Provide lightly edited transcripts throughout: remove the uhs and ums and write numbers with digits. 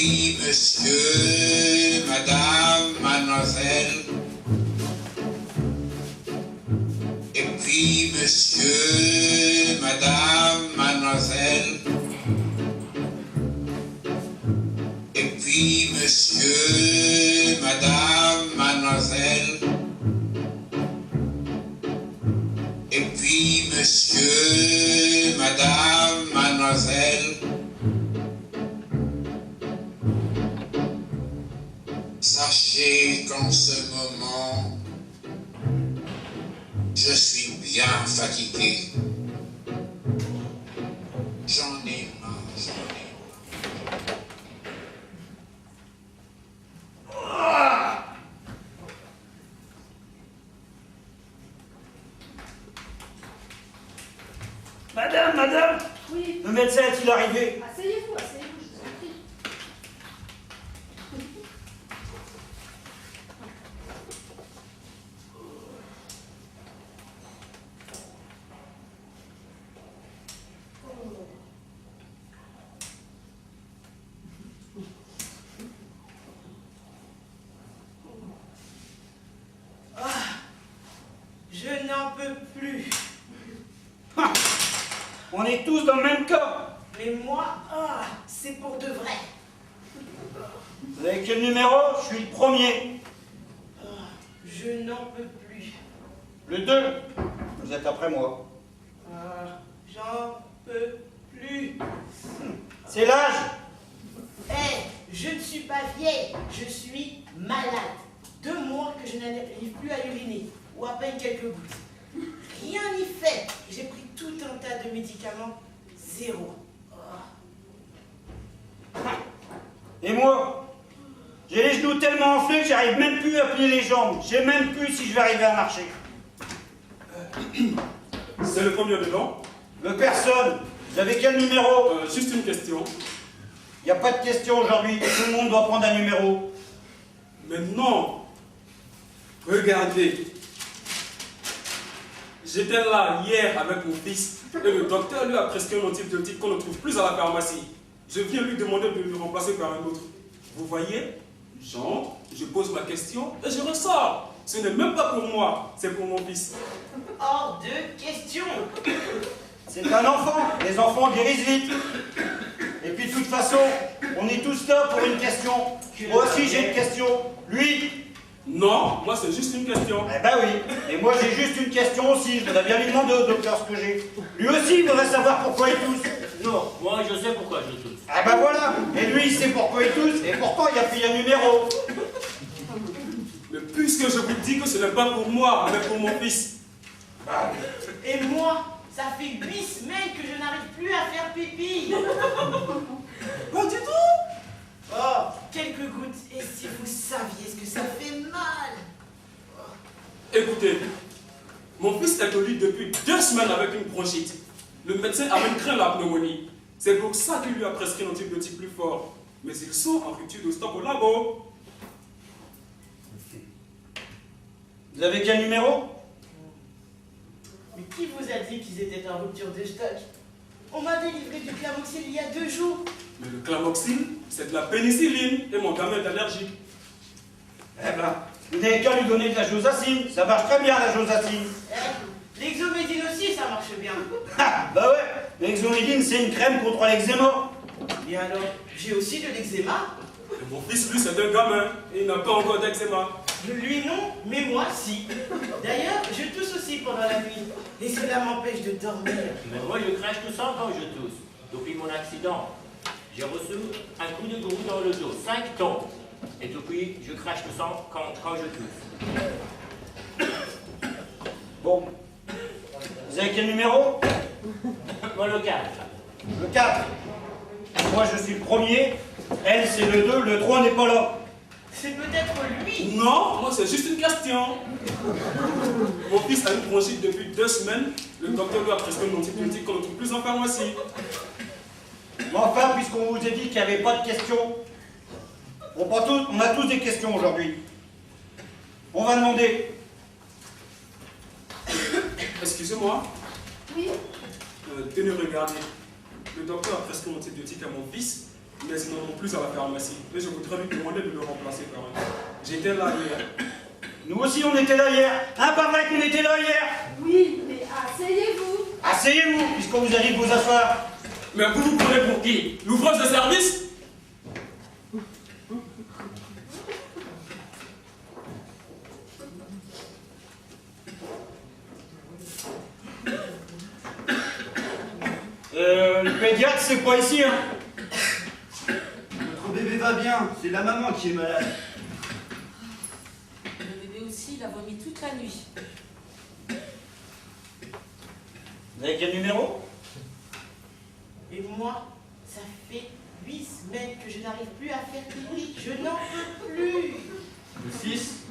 puis, monsieur, madame, mademoiselle. Et puis, monsieur, madame, mademoiselle. Et puis, monsieur, madame, mademoiselle. Et puis, monsieur, madame, mademoiselle. Sachez qu'en ce moment, je suis bien fatigué. J'en ai marre, Madame, Oui. le médecin est-il arrivé? Asseyez-vous, asseyez-vous, je vous en prie. Je n'en peux plus. On est tous dans le même cas. Mais moi, c'est pour de vrai. Vous avez quel numéro? Je suis le premier. Je n'en peux plus. Le 2. Vous êtes après moi. J'en peux plus. C'est l'âge. Je ne suis pas vieille, je suis malade. 2 mois que je n'arrive plus à uriner, ou à peine quelques gouttes. Rien n'y fait. J'ai pris tout un tas de médicaments, 0. Et moi, j'ai les genoux tellement enflés que j'arrive même plus à plier les jambes. Je sais même plus si je vais arriver à marcher. C'est le premier dedans. Le personne. Vous avez quel numéro? Juste une question. Il n'y a pas de question aujourd'hui. Tout le monde doit prendre un numéro. Mais non. Regardez. J'étais là hier avec mon fils et le docteur lui a prescrit un antibiotique qu'on ne trouve plus à la pharmacie. Je viens lui demander de le remplacer par un autre. Vous voyez? J'entre, je pose ma question et je ressors. Ce n'est même pas pour moi, c'est pour mon fils. Hors de question. C'est un enfant. Les enfants guérissent vite. Et puis de toute façon, on est tous là pour une question. Moi aussi j'ai une question. Lui? Non, moi c'est juste une question. Eh ben oui. Et moi j'ai juste une question aussi. Je voudrais bien lui demander au docteur ce que j'ai. Lui aussi il voudrait savoir pourquoi il tousse. Non, moi je sais pourquoi je tousse. Ah ben voilà. Et lui il sait pourquoi il tousse. Et pourtant il a pris un numéro. Mais puisque je vous dis que ce n'est pas pour moi, mais pour mon fils. Et moi, ça fait 8 semaines que je n'arrive plus à faire pipi. Pas du tout. Oh, quelques gouttes. Et si vous saviez ce que ça fait mal. Écoutez, mon fils est au lit depuis 2 semaines avec une bronchite. Le médecin a même craint la pneumonie. C'est pour ça qu'il lui a prescrit un antibiotique plus fort. Mais ils sont en rupture de stock au labo. Vous avez quel numéro? Mais qui vous a dit qu'ils étaient en rupture de stock? On m'a délivré du Clamoxyl il y a 2 jours. Mais le Clamoxyl, c'est de la pénicilline et mon gamin est allergique. Eh ben, vous n'avez qu'à lui donner de la josacine. Ça marche très bien la josacine. L'exomédine aussi, ça marche bien. Ah, bah ouais. L'exomédine c'est une crème contre l'eczéma. Et alors, j'ai aussi de l'eczéma. Et mon fils, lui, c'est un gamin et il n'a pas encore d'eczéma. Lui non, mais moi si. D'ailleurs, je tousse aussi pendant la nuit. Et cela m'empêche de dormir. Mais moi je crache tout ça quand je tousse. Depuis mon accident, j'ai reçu un coup de gourou dans le dos, 5 tons. Et depuis, je crache tout ça quand je tousse. Bon. Vous avez quel numéro? Moi le 4. Le 4. Moi je suis le premier. Elle c'est le 2. Le 3 n'est pas là. C'est peut-être lui. Non, moi c'est juste une question. Mon fils a une bronchite depuis 2 semaines. Le docteur lui a prescrit un antibiotique qu'on ne trouve plus en pharmacie. Mais enfin, puisqu'on vous a dit qu'il n'y avait pas de questions, on a tous des questions aujourd'hui. On va demander. Excusez-moi. Oui. Tenez, regardez. Le docteur a prescrit un antibiotique à mon fils mais ils n'en ont plus à la pharmacie. Et je voudrais lui demander de le remplacer par un autre. J'étais là hier. Nous aussi, on était là hier. Hein, pas vrai qu'on était là hier? Oui, mais asseyez-vous. Asseyez-vous, puisqu'on vous a dit de vous asseoir. Mais vous vous prenez pour qui? L'ouvreuse de service? Le pédiatre, c'est pas ici, hein? Votre bébé va bien, c'est la maman qui est malade. Le bébé aussi, il a vomi toute la nuit. Vous avez quel numéro? Et moi, ça fait 8 semaines que je n'arrive plus à faire pipi. Je n'en peux plus. Le 6.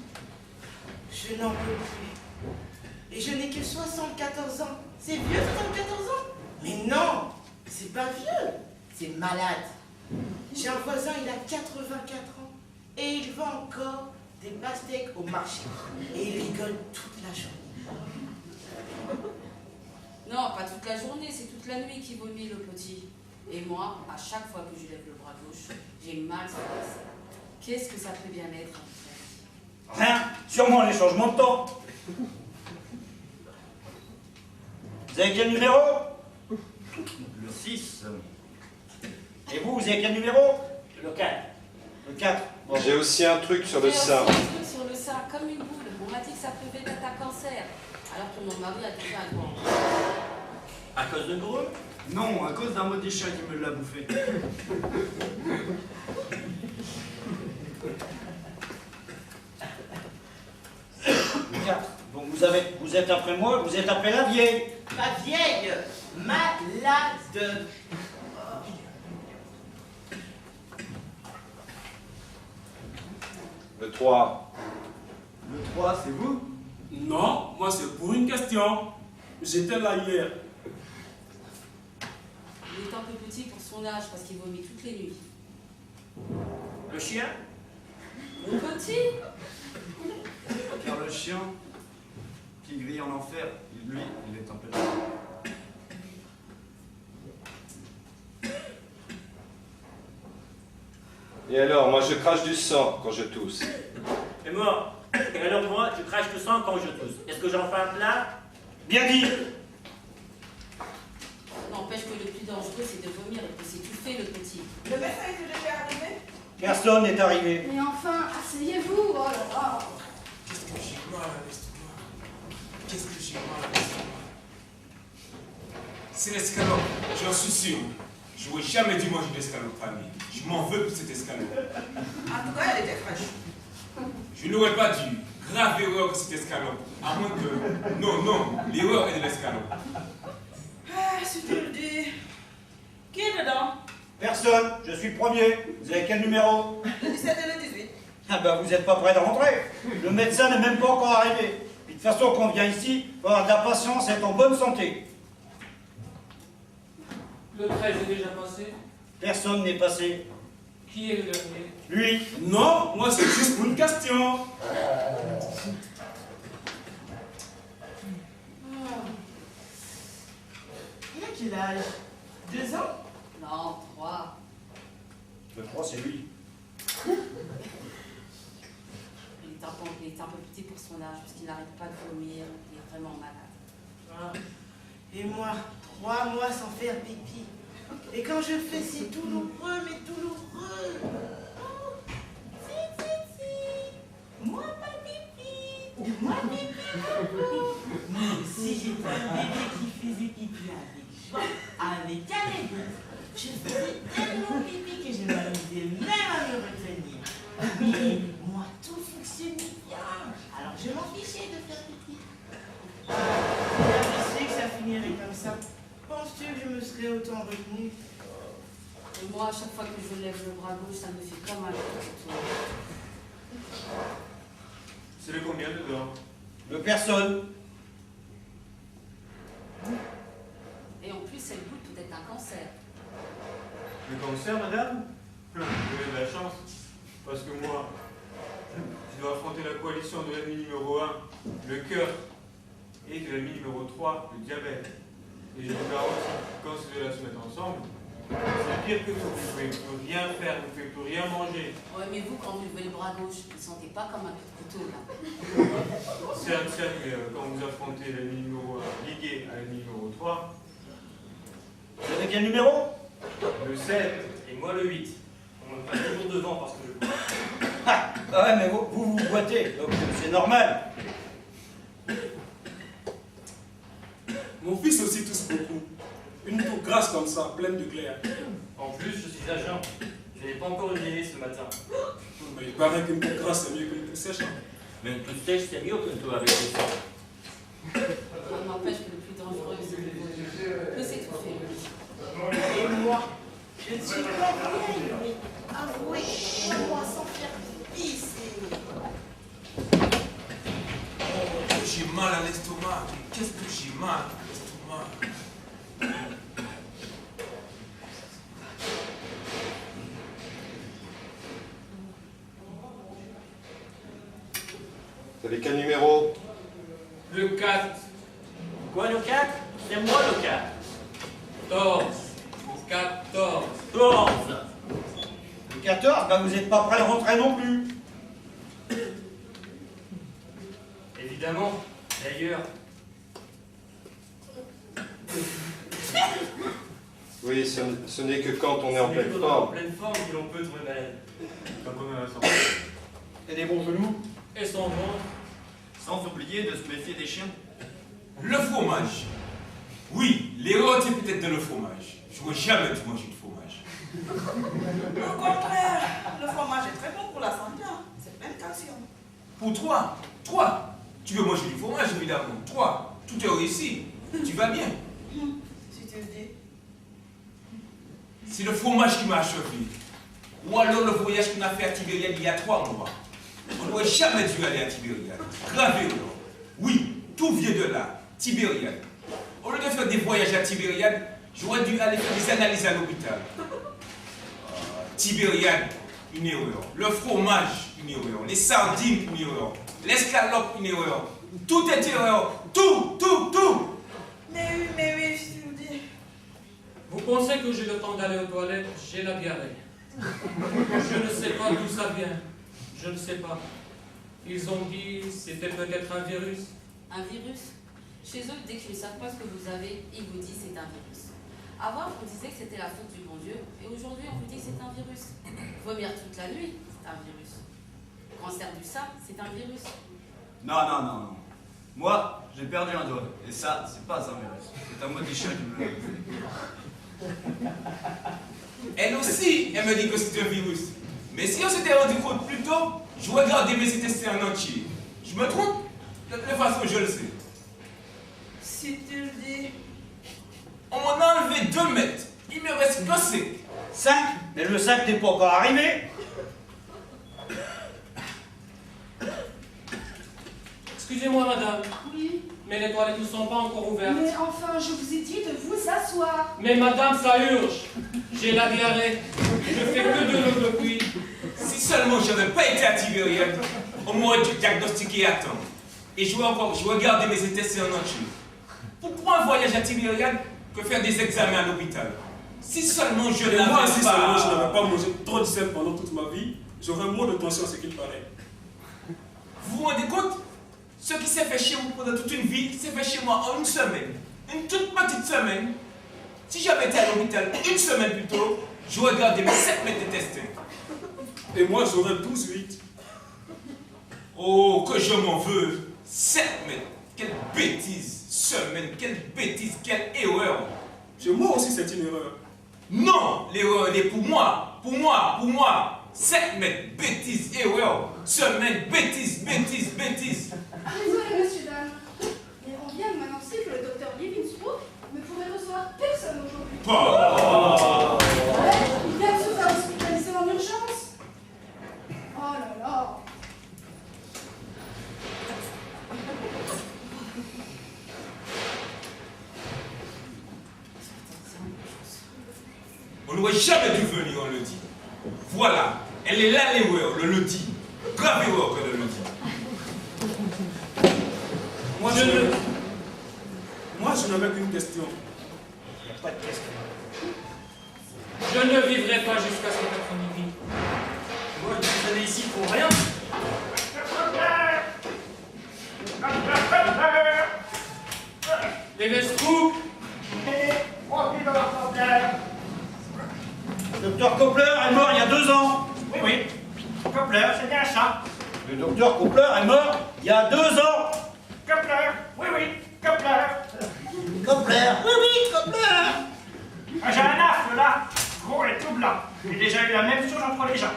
Je n'en peux plus. Et je n'ai que 74 ans. C'est vieux, 74 ans? Mais non, c'est pas vieux. C'est malade. J'ai un voisin, il a 84 ans. Et il vend encore des pastèques au marché. Et il rigole toute la journée. Non, pas toute la journée, c'est toute la nuit qu'il vomit le petit. Et moi, à chaque fois que je lève le bras gauche, j'ai mal sur la selle. Qu'est-ce que ça peut bien être? Rien, sûrement les changements de temps. Vous avez quel numéro? Le 6. Et vous avez quel numéro? Le 4. Le 4. Bon. J'ai aussi un truc sur le J'ai aussi sein. un truc sur le sein, comme une boule. On m'a dit que ça pouvait être un cancer. Alors que mon mari a déjà un grand. À cause de Gros? Non, à cause d'un mot des chats qui me l'a bouffé. Le 4. Donc vous êtes après moi, vous êtes après la vieille. Ma vieille, malade. Le 3. Le 3, c'est vous? Non, moi c'est pour une question. J'étais là hier. Il est un peu petit pour son âge parce qu'il vomit toutes les nuits. Le chien? Mon petit? Car le chien qui grille en enfer, lui, il est un peu... Et alors, moi je crache du sang quand je tousse. Et moi? Et alors moi, je crache du sang quand je tousse. Est-ce que j'en fais un plat? Bien dit. N'empêche que le plus dangereux, c'est de vomir et de s'étouffer le petit. Le médecin est déjà arrivé? Personne n'est arrivé. Mais enfin, asseyez-vous. Oh là là. Qu'est-ce que j'ai mal à l'estomac? Qu'est-ce que j'ai mal à l'estomac? C'est l'escalope, j'en suis sûr. Je n'aurais jamais dû manger d'escalope, famille. Je m'en veux pour cette escalope. En tout cas, elle était fraîche. Je n'aurais pas dû. Grave erreur pour cette escalope. À moins que... Non, l'erreur est de l'escalope. Ah, c'était le dé. Qui est dedans? Personne, je suis le premier. Vous avez quel numéro? Le 17 et le 18. Ah ben vous n'êtes pas prêt de rentrer. Le médecin n'est même pas encore arrivé. Puis de toute façon, quand on vient ici, il faut avoir de la patience et être en bonne santé. Le 13 est déjà passé. Personne n'est passé. Qui est le dernier? Lui, Non, moi c'est juste pour une question. Il a quel âge? 2 ans? Non, 3. le 3 c'est lui. Il est un peu petit pour son âge parce qu'il n'arrête pas de vomir. Il est vraiment malade. Ah. Et moi, 3 mois sans faire pipi. Et quand je fais, c'est douloureux, mais douloureux. Oh, si. Moi, pas pipi. Moi, pipi. Moi aussi, j'étais un bébé qui faisait pipi avec joie, avec allégresse. Je faisais tellement pipi que je m'amusais même à me retenir. Mais moi, tout fonctionnait bien. Alors, je m'en fichais de faire pipi. Je sais que ça finirait comme ça. Penses-tu que je me serais autant retenue? Et moi, à chaque fois que je lève le bras gauche, ça me fait comme un tour. C'est le combien dedans? Le personne. Et en plus, cette boule peut être un cancer. Le cancer, madame? Vous avez de la chance. Parce que moi, je dois affronter la coalition de l'ennemi numéro 1, le cœur, et de l'ennemi numéro 3, le diabète. Et je vous garantis que quand ces deux-là se mettent ensemble, C'est pire que tout. Vous ne pouvez plus rien faire, vous ne pouvez plus rien manger. Ouais, mais vous, quand vous levez le bras gauche, vous ne sentez pas comme un coup de couteau, là. Certes, mais quand vous affrontez l'ennemi numéro 1 ligué à l'ennemi numéro 3, Vous avez quel numéro? le 7, Et moi le 8. On me passe toujours devant parce que je bois. Ah ouais, mais vous boitez, donc c'est normal. Mon fils aussi tousse beaucoup. Une toux grasse comme ça, pleine de glaire. En plus, je suis à jeun. Je n'ai pas encore uriné ce matin. Mais il paraît qu'une toux grasse c'est mieux qu'une toux sèche. Mais une touche sèche, c'est mieux qu'une toux avec du sang. On n'empêche que le plus dangereux, c'est de s'étouffer. Et moi, je ne suis pas vieille, mais avouez-moi sans faire pipi, c'est... J'ai mal à l'estomac. Qu'est-ce que j'ai mal à l'estomac? Vous avez quel numéro? Le 4. Quoi, le 4? C'est moi le 4. 14. 14. 14. Le 14, bah vous n'êtes pas prêt de rentrer non plus. Évidemment. D'ailleurs, Oui, ce n'est que quand on est en c'est pleine plutôt en forme. pleine forme que l'on peut tomber malade. pas comme à la santé. Et des bons genoux. Et son ventre. Sans oublier de se méfier des chiens. Le fromage. Oui, l'erreur était peut-être dans le fromage. Je n'aurais jamais dû manger de fromage. Au contraire, le fromage est très bon pour la santé, hein. C'est plein de calcium. Pour toi, tu veux manger du fromage évidemment. Toi, tout est réussi. Tu vas bien. Si tu le dis. C'est le fromage qui m'a achevé. Ou alors le voyage qu'on a fait à Tibériade il y a 3 mois. On n'aurait jamais dû aller à Tibériade. Grave erreur. Oui, tout vient de là. Tibériade. Au lieu de faire des voyages à Tibériade, j'aurais dû aller faire des analyses à l'hôpital. Tibériade, une erreur. Le fromage, une erreur. Les sardines, une erreur. L'escalope, une erreur. Tout est erreur. Tout. Mais oui, si tu le dis. Vous pensez que j'ai le temps d'aller aux toilettes? J'ai la diarrhée. Je ne sais pas d'où ça vient. Je ne sais pas. Ils ont dit c'était peut-être un virus. Un virus? Chez eux, dès qu'ils ne savent pas ce que vous avez, ils vous disent c'est un virus. Avant, on vous disait que c'était la faute du bon Dieu, et aujourd'hui, on vous dit que c'est un virus. Vomir toute la nuit, c'est un virus. Cancer du sein, c'est un virus. Non. Moi, j'ai perdu un doigt. Et ça, c'est pas un virus. C'est un mot des chiens qui me l'a fait. Elle aussi, elle me dit que c'est un virus. Mais si on s'était rendu compte plus tôt, j'aurais gardé mes intestins en entier. Je me trompe? De toute façon, je le sais. Si tu le dis. On m'en a enlevé 2 mètres. Il me reste que 5. 5, mais le 5 n'est pas encore arrivé. Excusez-moi, madame, Oui, mais les toilettes ne sont pas encore ouvertes. mais enfin, je vous ai dit de vous asseoir. Mais madame, ça urge. J'ai la diarrhée. Je fais que de l'eau depuis. Si seulement je n'avais pas été à Tibériade, on m'aurait diagnostiqué à temps. Et j'aurais gardé mes intestins en entier. Pourquoi un voyage à Tibériade que faire des examens à l'hôpital? Si seulement je Et moi, si seulement je n'avais n'avais pas mangé trop de sel pendant toute ma vie, j'aurais moins de tension à ce qu'il paraît. Vous vous rendez compte? Ce qui s'est fait chez vous pendant toute une vie, s'est fait chez moi en une semaine. Une toute petite semaine. Si j'avais été à l'hôpital 1 semaine plus tôt, j'aurais gardé mes 7 mètres d'intestin. Et moi, j'aurais 12,8. Oh, que je m'en veux. 7 mètres. Quelle bêtise. Semaine. Quelle bêtise. Quelle erreur. Chez moi aussi, c'est une erreur. Non, l'erreur elle est pour moi. Pour moi. 7 mètres. Bêtise. Erreur. Semaine. Bêtise. Désolé, monsieur, dame. Mais on vient de m'annoncer que le docteur Levinsbrook ne pourrait recevoir personne aujourd'hui. Oh. Ouais, il vient de se faire hospitaliser en urgence. Oh là là. On n'aurait jamais dû venir, on le dit. Voilà. Elle est là l'erreur, le dit. Grave erreur que le dit. Moi, je n'avais qu'une question. Il n'y a pas de question. Je ne vivrai pas jusqu'à cet après-midi. Moi, je suis allé ici pour rien. Les Vestroux, Docteur Koppler est mort il y a 2 ans. Oui, oui. Koppler, c'est bien ça. Le docteur Koppler est mort il y a 2 ans. Koppler, oui, oui. Koppler. Koppler, oui, oui, Koppler. Ah, j'ai un affle là, gros et tout blanc. J'ai déjà eu la même chose entre les gens.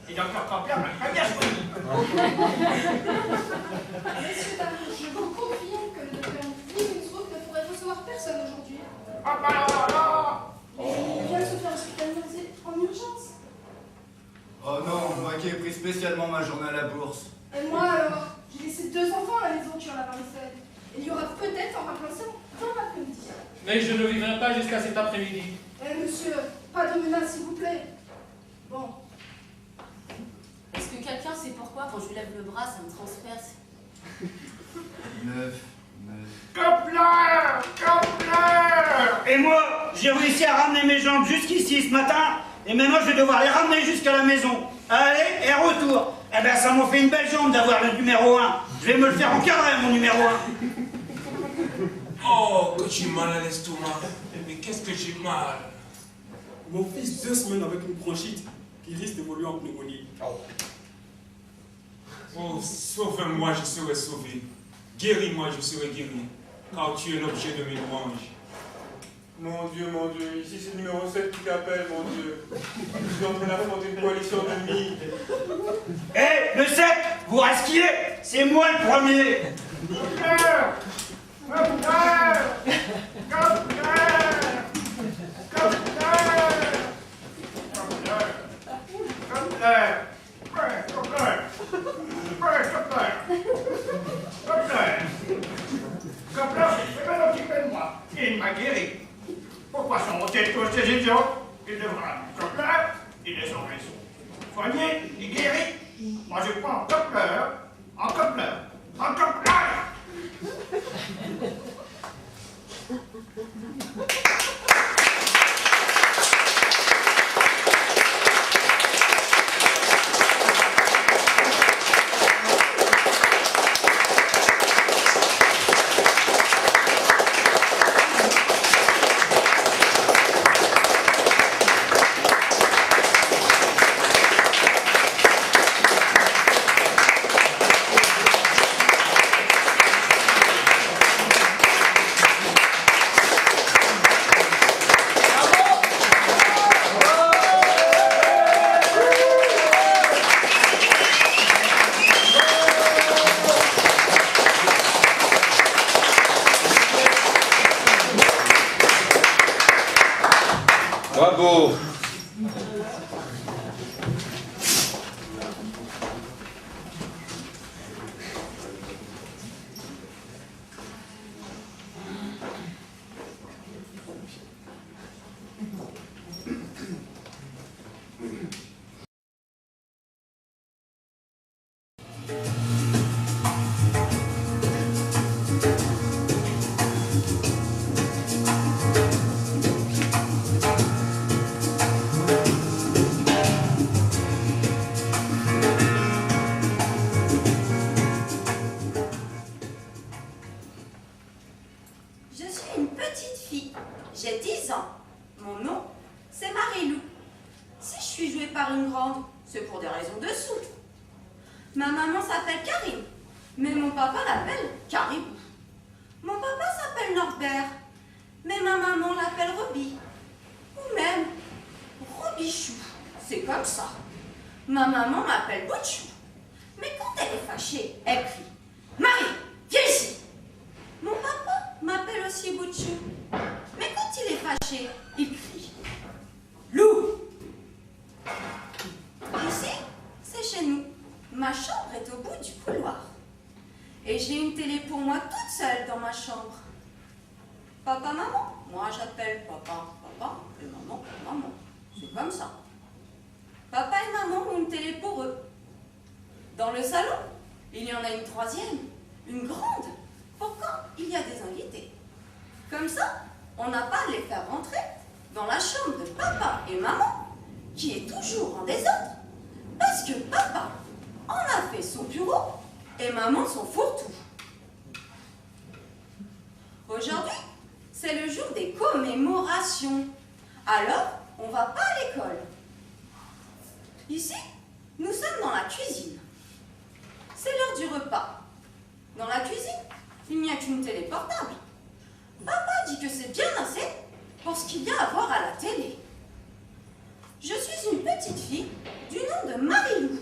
Et docteur Koppler m'a très bien choisi. Messieurs, dames, je vous confirme que le docteur Livingsbrook ne pourrait recevoir personne aujourd'hui. Ah, bah là, là. Mais il vient de se faire hospitaliser en urgence. Oh non, moi qui ai pris spécialement ma journée à la bourse. Et moi alors, j'ai laissé 2 enfants à la maison qui ont la varicelle. Et il y aura peut-être un remplaçant dans l'après-midi. mais je ne vivrai pas jusqu'à cet après-midi. Eh monsieur, pas de menace s'il vous plaît. Bon, Est-ce que quelqu'un sait pourquoi quand je lève le bras, ça me transperce? 9. Koppler, Koppler. Et moi, j'ai réussi à ramener mes jambes jusqu'ici ce matin. Et maintenant, je vais devoir les ramener jusqu'à la maison. Allez, et retour. Eh ben, ça m'a fait une belle jambe d'avoir le numéro 1. Je vais me le faire encadrer, mon numéro 1. Oh, que j'ai mal à l'estomac. Mais qu'est-ce que j'ai mal? Mon fils, 2 semaines avec une bronchite qui risque d'évoluer en pneumonie. Oh, sauve-moi, je serai sauvé. Guéris-moi, je serai guéri. Car tu es l'objet de mes louanges. Mon Dieu, ici c'est le numéro 7 qui t'appelle, mon Dieu. Je suis en train d'affronter une coalition d'ennemis. Eh, le 7, vous rasquiez. C'est moi le premier. Koppler, Koppler, Koppler, Koppler, Koppler, Koppler, Koppler, c'est bien occupé de moi. Il m'a guéri. Pourquoi sont montés tous ces idiots? Il devra Koppler, il est sauvé. Soigné, il guérit. Moi je crois en Koppler, en Koppler, en Koppler. Bravo. Je suis une petite fille, j'ai 10 ans. Mon nom, c'est Marie-Lou. Si je suis jouée par une grande, c'est pour des raisons de sous. Ma maman s'appelle Karine, mais mon papa l'appelle Caribou. Mon papa s'appelle Norbert, mais ma maman l'appelle Roby. Ou même Robichou, c'est comme ça. Ma maman m'appelle Boutchou, mais quand elle est fâchée, elle crie « Marie, viens ici !» Mon papa m'appelle aussi Boutchou, mais quand il est fâché, il crie « Lou !» Ici, c'est chez nous. Ma chambre est au bout du couloir. Et j'ai une télé pour moi toute seule dans ma chambre. Papa, maman, moi j'appelle papa, papa, et maman, maman. C'est comme ça. Papa et maman ont une télé pour eux. Dans le salon, il y en a une troisième, une grande, pour quand il y a des invités. Comme ça, on n'a pas à les faire rentrer dans la chambre de papa et maman, qui est toujours en désordre, parce que papa en a fait son bureau et maman son fourre-tout. Aujourd'hui, c'est le jour des commémorations. Alors, on va pas à l'école. Ici, nous sommes dans la cuisine. C'est l'heure du repas. Dans la cuisine, il n'y a qu'une télé portable. Papa dit que c'est bien assez pour ce qu'il y a à voir à la télé. Je suis une petite fille du nom de Marie-Lou.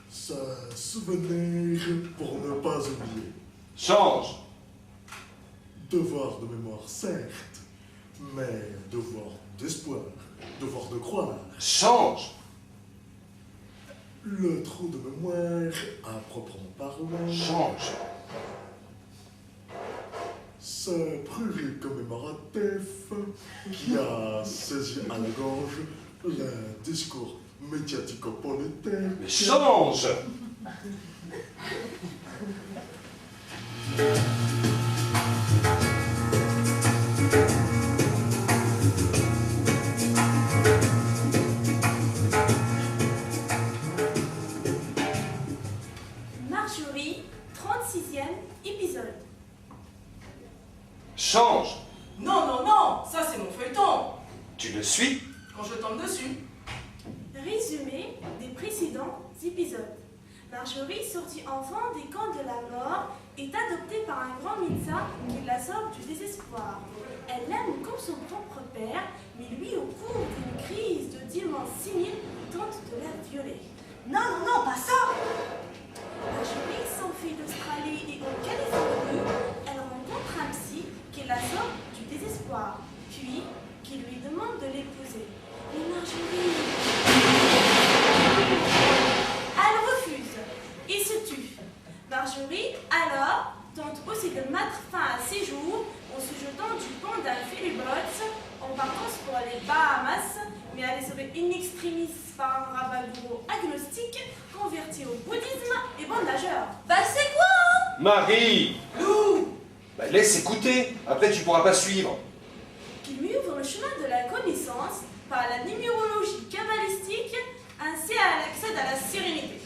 C'est souvenir pour ne pas oublier. Change. Devoir de mémoire, certes, mais devoir d'espoir, devoir de croire. Change. Le trou de mémoire, à proprement parler. Change. Ce prurit commémoratif qui a saisi à la gorge le discours médiatico-politique. Mais change. Marjorie, 36e épisode. Change. Non, non, non, ça c'est mon feuilleton. Tu le suis? Quand je tombe dessus. Résumé des précédents épisodes. Marjorie, sortie enfant des camps de la mort, est adoptée par un grand médecin qui la sort du désespoir. Elle l'aime comme son propre père, mais lui, au cours d'une crise de démence sénile, tente de la violer. Non, non, non, pas ça. Marjorie s'enfuit d'Australie et en Californie, elle rencontre un psy qui la sort du désespoir, puis qui lui demande de l'épouser. Mais Marjorie... Elle refuse et se tue. Marjorie, alors, tente aussi de mettre fin à ses jours en se jetant du pont d'un ferryboat en vacances pour les Bahamas, mais elle serait in extremis par un rabat-gourou agnostique converti au bouddhisme et bon nageur. Bah c'est quoi hein? Marie. Lou. Bah, laisse écouter. Après, tu pourras pas suivre. Qui lui ouvre le chemin de la connaissance par la numérologie kabbalistique, ainsi elle accède à la sérénité.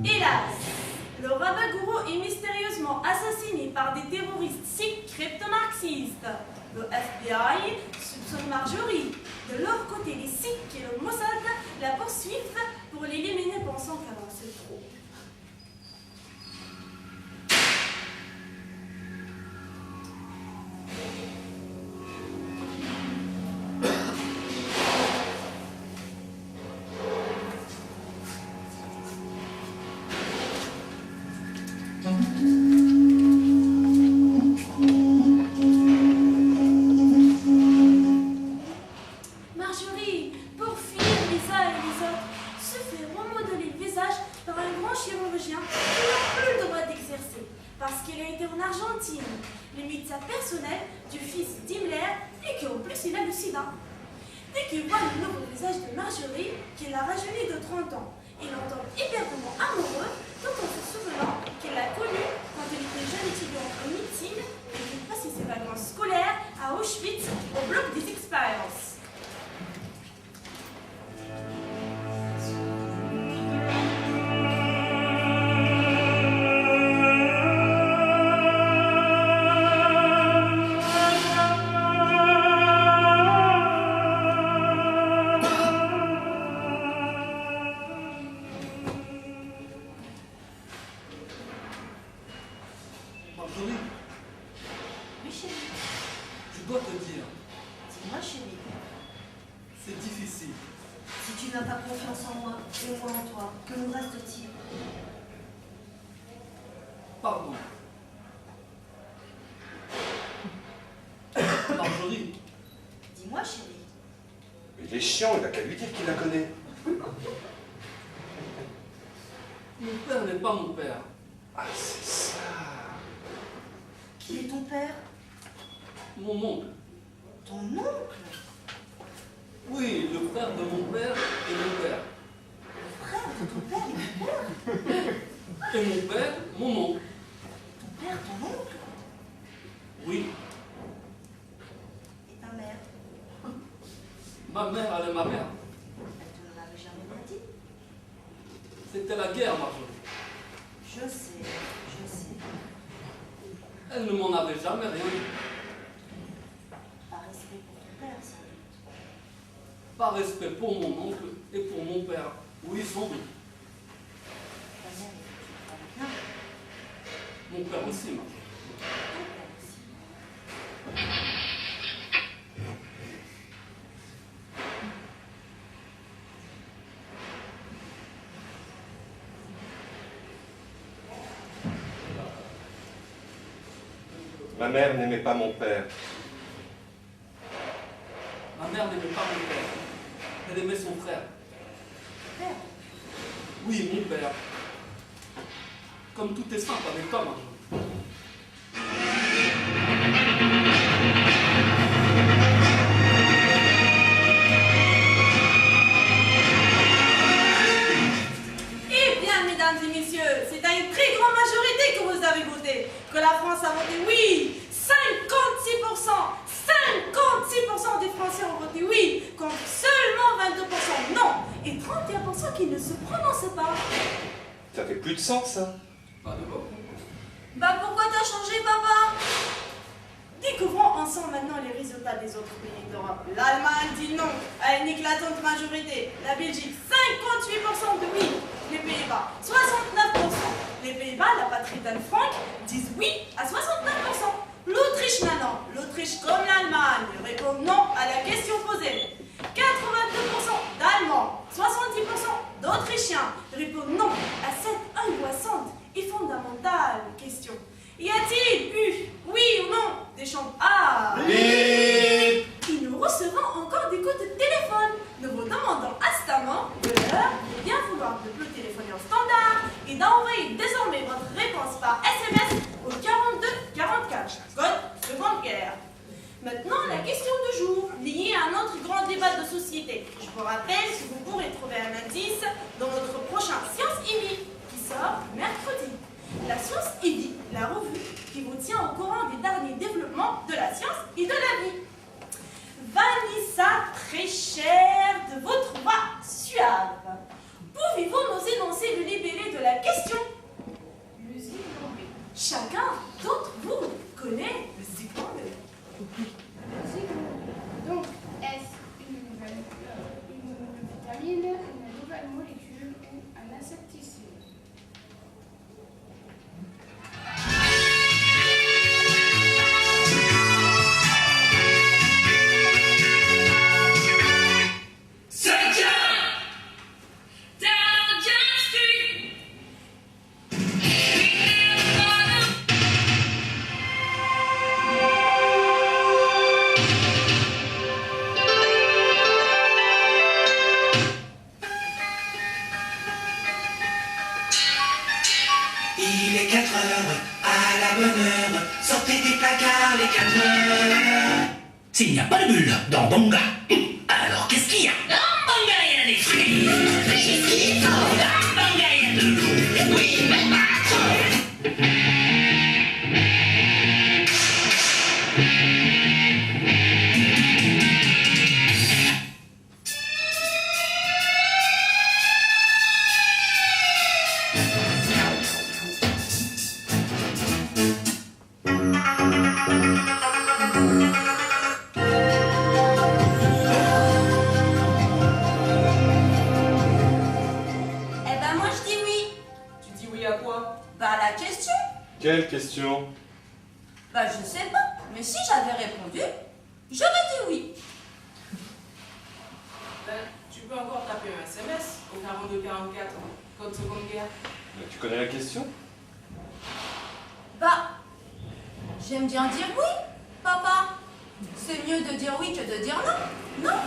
Hélas, le rabat-gourou est mystérieusement assassiné par des terroristes sikhs crypto-marxistes. Le FBI soupçonne Marjorie. De leur côté, les Sikhs et le Mossad la poursuivent pour l'éliminer pensant qu'elle en sait trop. Marjorie, pour fuir les uns et les autres, se fait remodeler le visage par un grand chirurgien qui n'a plus le droit d'exercer parce qu'il a été en Argentine, le médecin personnel du fils d'Himmler et qu'en plus il a le sida. Dès qu'il voit le nouveau visage de Marjorie, qui l'a rajeuni de 30 ans, il en tombe éperdument amoureux tout en se souvenant qu'il l'a connu quand il était jeune étudiant en médecine et qu'il passait ses vacances scolaires à Auschwitz au bloc des expériences. Marjorie, Oui chérie, je dois te dire, dis-moi chérie, c'est difficile. si tu n'as pas confiance en moi et moi en toi, que nous reste-t-il? Pardon. Marjorie, Dis-moi chérie, Mais Il est chiant, il a qu'à lui dire qu'il la connaît. Mon père n'est pas mon père. Ah, c'est ça. Qui est ton père? Mon oncle. Ton oncle? Oui, le frère de mon père et mon père. Le frère de ton père et mon père? Et mon père, mon oncle. Ton père, ton oncle? Oui. Et ta mère? Ma mère, elle est ma mère. Elle te l'avait jamais bien dit? C'était la guerre, Marjorie. Je sais. Elle ne m'en avait jamais rien dit. Par respect pour ton père, sans doute. Par respect pour mon oncle et pour mon père. Oui, sans doute. Ta mère, tu travailles bien? Mon père aussi, Marjorie. Ton père aussi. Ma mère n'aimait pas mon père. Ma mère n'aimait pas mon père. Elle aimait son frère. Père? Oui, mon père. Comme tout est simple avec toi, Marjorie. Eh bien, mesdames et messieurs, c'est à une très grande majorité que vous avez voté, que la France a voté oui. 56%, 56% des Français ont voté oui, contre seulement 22% non, et 31% qui ne se prononçaient pas. Ça fait plus de sens, ça. Pas de quoi. Bah pourquoi t'as changé, papa? Découvrons ensemble maintenant les résultats des autres pays d'Europe. L'Allemagne dit non à une éclatante majorité. La Belgique, 58% de oui. Les Pays-Bas, 69%. Les Pays-Bas, la patrie d'Anne Frank, disent oui à 69%. L'Autriche maintenant, l'Autriche comme l'Allemagne répond non à la question posée. 82% d'Allemands, 70% d'Autrichiens répondent non à cette angoissante et fondamentale question. Y a-t-il eu, oui ou non, des chambres A? Oui. Et nous recevons encore des coups de téléphone. Nous vous demandons instamment de l'heure de bien vouloir ne plus téléphoner au standard et d'envoyer désormais votre réponse par SMS au 42 44, code Seconde Guerre. Maintenant, la question du jour, liée à un autre grand débat de société. Je vous rappelle que vous pourrez trouver un indice dans notre prochain Science et Vie, qui sort mercredi. La Science et Vie, la revue qui vous tient au courant des derniers développements de la science et de la vie. Vanessa, très chère, de votre voix suave, pouvez-vous nous énoncer le libellé de la question? Le zygomé. Chacun d'entre vous connaît le zygomé. Donc, est-ce une nouvelle vitamine, une nouvelle molécule ou un insecticide? Il est 4 heures, à la bonne heure, sortez des placards les 4 heures. S'il n'y a pas de bulle dans Bonga, alors qu'est-ce qu'il y a? Dans Bonga, il y a des fruits. Réfléchis, dans Bonga, il y a de l'eau. Oui, mais pas trop. Quelle question? Bah je sais pas, mais si j'avais répondu, j'aurais dit oui. Ben, tu peux encore taper un SMS au 42-44, code Seconde Guerre. Mais tu connais la question? Bah, j'aime bien dire oui, papa. C'est mieux de dire oui que de dire non, non?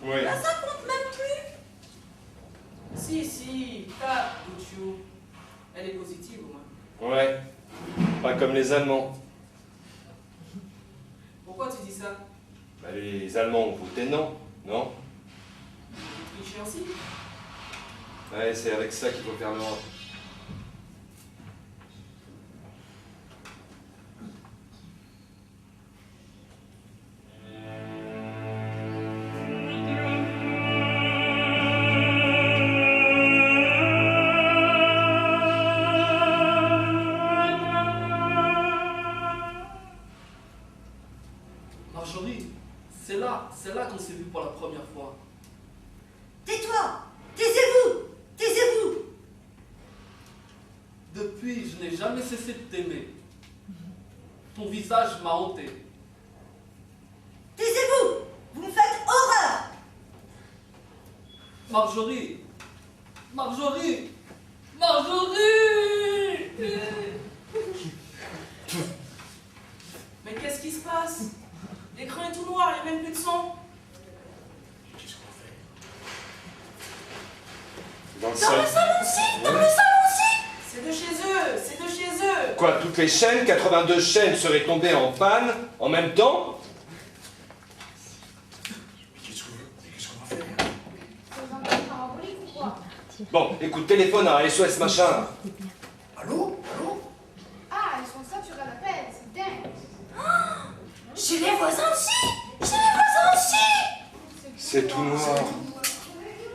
Oui. Là, ça compte même plus. Si, ta Lucio, elle est positive au moins. Ouais. Pas comme les Allemands. Pourquoi tu dis ça? Bah, les Allemands ont voté non, non? Tu triches aussi? Ouais, c'est avec ça qu'il faut faire l'Europe. Marjorie, c'est là qu'on s'est vu pour la première fois. Tais-toi! Taisez-vous! Taisez-vous! Depuis, je n'ai jamais cessé de t'aimer. Ton visage m'a hanté. Taisez-vous! Vous me faites horreur! Marjorie! Marjorie! Marjorie! Mais qu'est-ce qui se passe? L'écran est tout noir, il n'y a même plus de son. Dans le Dans le salon-ci! Dans le salon-ci! C'est de chez eux, c'est de chez eux. Quoi, toutes les chaînes, 82 chaînes seraient tombées en panne en même temps? Bon, écoute, téléphone à SOS machin. Allô? Ah, ils sont saturés à l'appel, c'est dingue. Chez les voisins aussi! Chez les voisins aussi! C'est tout noir.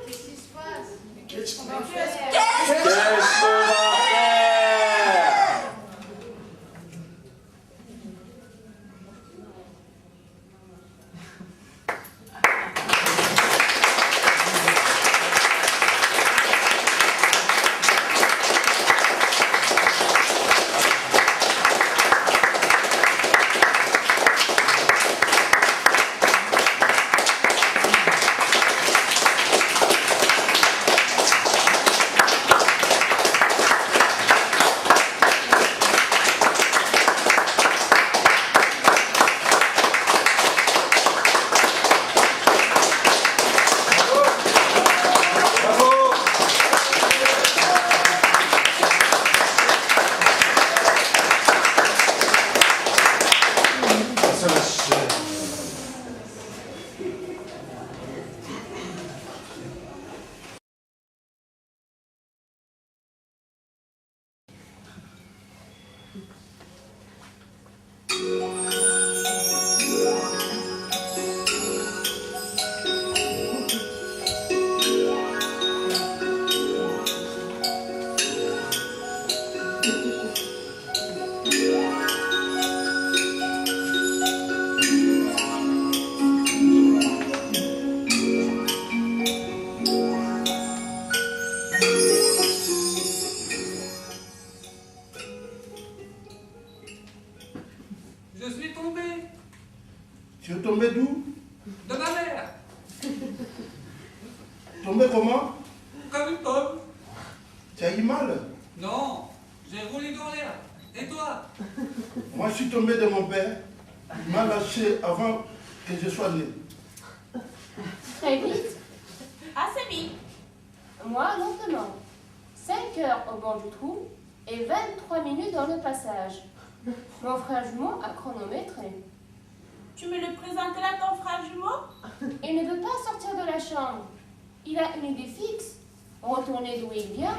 Qu'est-ce qui se passe? Qu'est-ce qu'on va faire? Qu'est-ce qu'on va faire? Je suis tombé Tu es tombé d'où? de ma mère, Tombé comment? comme une pomme. Tu as eu mal? Non, j'ai roulé dans l'air. Et toi? Moi, je suis tombé de mon père. Il m'a lâché avant que je sois né. Très vite, Assez vite. moi lentement. 5 heures au bord du trou et 23 minutes dans le passage. Mon frère jumeau a chronométré. Tu me le présentais là, ton frère jumeau? Il ne veut pas sortir de la chambre. Il a une idée fixe. Retourner d'où il vient.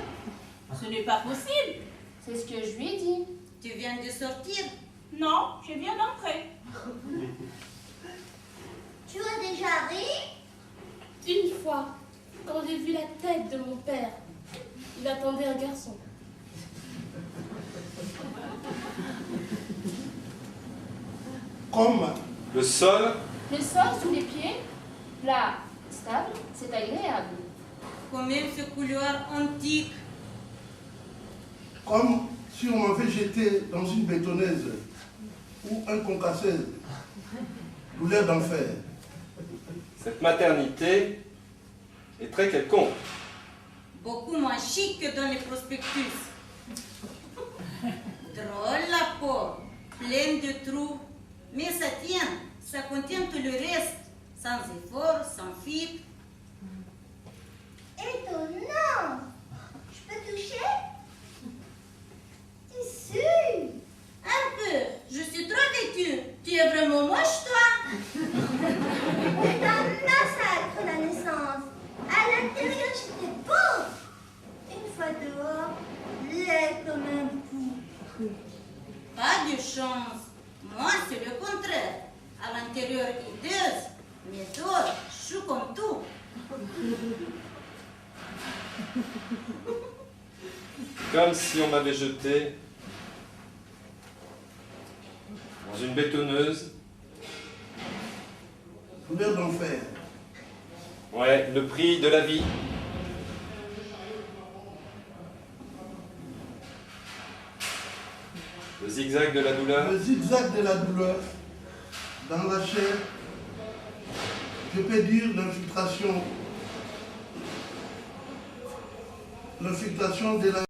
Ce n'est pas possible. C'est ce que je lui ai dit. Tu viens de sortir? Non, je viens d'entrer. Tu as déjà ri? Une fois, quand j'ai vu la tête de mon père, il attendait un garçon. Comme Le sol, Le sol sous les pieds, plat, stable, c'est agréable. Quand même ce couloir antique. Comme si on m'avait jeté dans une bétonneuse ou un concasseuse. Douleur d'enfer. cette maternité est très quelconque. Beaucoup moins chic que dans les prospectus. Drôle la peau, pleine de trous. Mais ça tient, ça contient tout le reste. sans effort, sans filtre. Étonnant. Je peux toucher? T'es sûr? Un peu. Je suis trop vêtue. Tu es vraiment moche, toi. C'est un massacre, la naissance. À l'intérieur, j'étais beau. Une fois dehors, laid comme un pou. Pas de chance. Moi, c'est le contraire. À l'intérieur, hideuse, mais dehors, chou comme tout. Comme si on m'avait jeté dans une bétonneuse. Odeur d'enfer. Ouais, le prix de la vie. Le zigzag de la douleur. Le zigzag de la douleur. Dans la chair. Je peux dire l'infiltration. L'infiltration de la